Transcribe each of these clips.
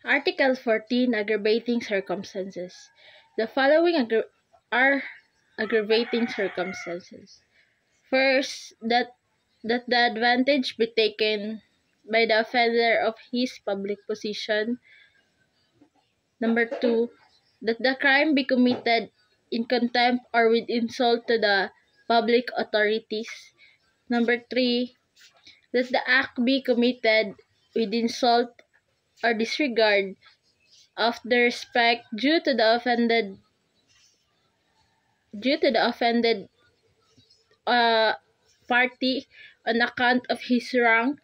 Article 14. Aggravating circumstances. The following are aggravating circumstances. First, that the advantage be taken by the offender of his public position. Number 2, that the crime be committed in contempt or with insult to the public authorities. Number 3, that the act be committed with insult or disregard of the respect due to the offended party on account of his rank,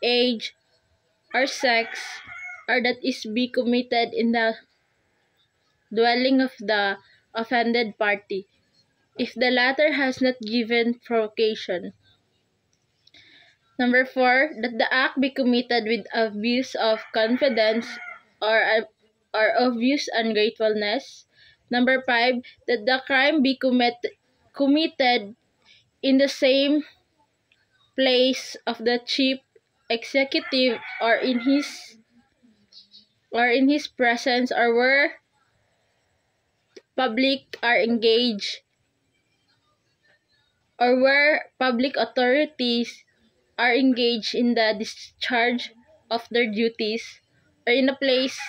age, or sex, or that is be committed in the dwelling of the offended party, if the latter has not given provocation. Number 4, that the act be committed with abuse of confidence or obvious ungratefulness. Number 5, that the crime be committed in the same place of the chief executive or in his presence, or where public are engaged, or where public authorities are engaged in the discharge of their duties, or in a place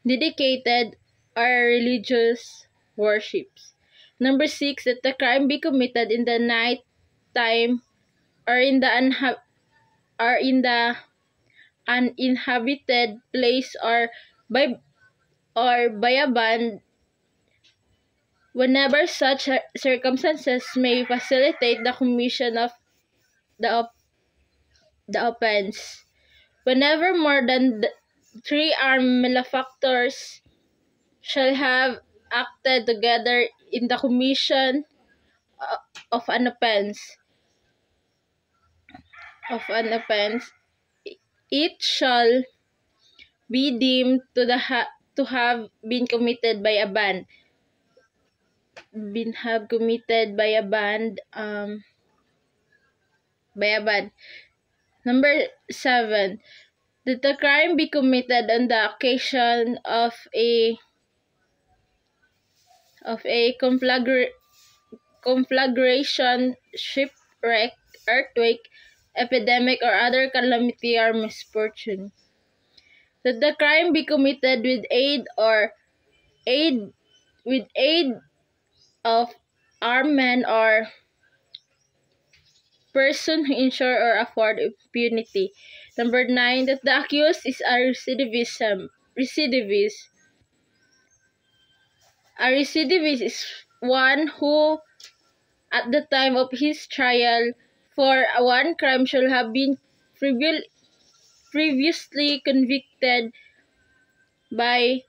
dedicated or religious worships. Number 6, that the crime be committed in the night time or in the uninhabited place, or by a band, whenever such circumstances may facilitate the commission of the offense. Whenever more than 3 armed malefactors shall have acted together in the commission of an offense, it shall be deemed to have been committed by a band. Number 7, that the crime be committed on the occasion of a conflagration, shipwreck, earthquake, epidemic, or other calamity or misfortune. That the crime be committed with aid of armed men or person who ensure or afford impunity. Number 9, that the accused is a recidivist. A recidivist is one who, at the time of his trial for one crime, shall have been previously convicted by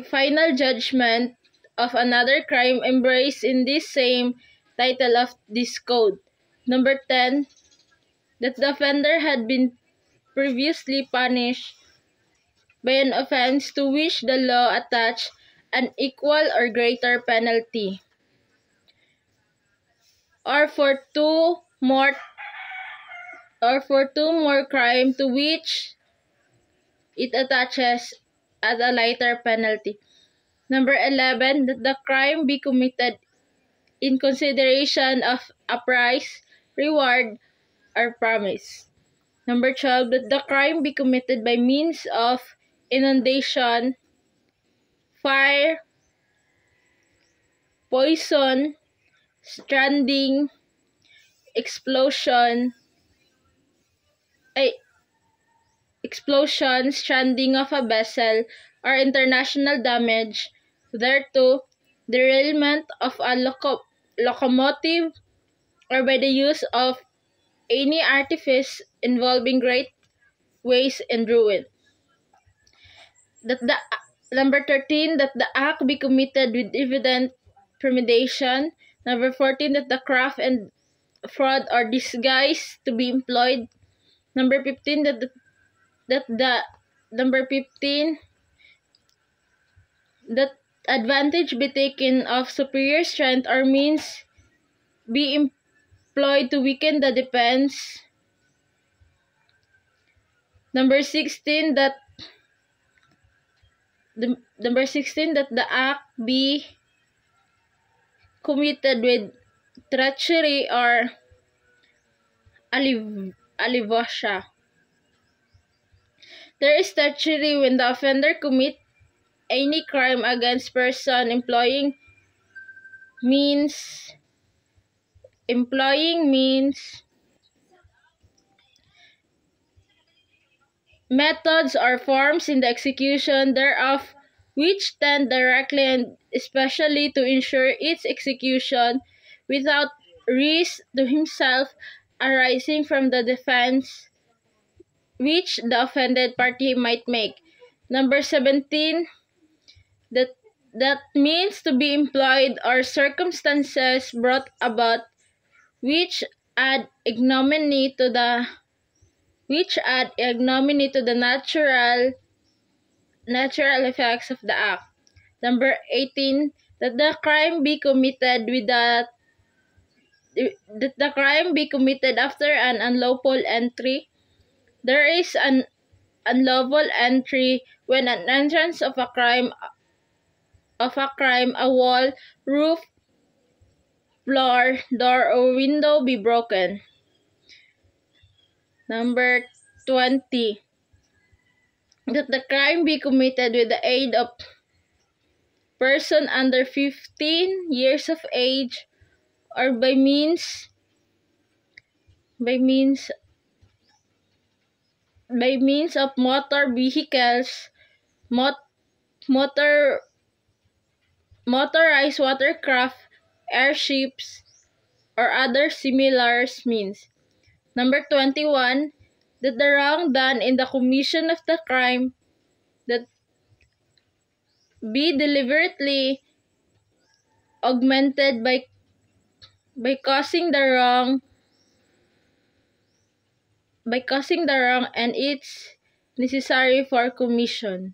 final judgment of another crime embraced in this same title of this code. Number 10, that the offender had been previously punished by an offense to which the law attached an equal or greater penalty, or for two more crime to which it attaches at a lighter penalty. Number 11, that the crime be committed in consideration of a prize, reward, or promise. Number 12, that the crime be committed by means of inundation, fire, poison, stranding, explosion, stranding of a vessel, or international damage thereto, derailment of a locomotive, or by the use of any artifice involving great waste and ruin. Number 13, that the act be committed with evident premeditation. Number 14, that the craft and fraud or disguise to be employed. Number 15, that advantage be taken of superior strength or means be employed to weaken the defense Number 16, that the act be committed with treachery or alivosha. There is treachery when the offender commit any crime against person employing means methods or forms in the execution thereof which tend directly and especially to ensure its execution without risk to himself arising from the defense which the offended party might make. Number 17, that means to be employed or circumstances brought about which add ignominy to the natural effects of the act. Number 18, that the crime be committed after an unlawful entry. There is an unlawful entry when an entrance of a crime, a wall, roof, floor, door, or window be broken. Number 20, that the crime be committed with the aid of person under 15 years of age or by means of motor vehicles, motorized watercraft, airships, or other similar means. Number 21, that the wrong done in the commission of the crime that be deliberately augmented by causing the wrong and it's necessary for commission.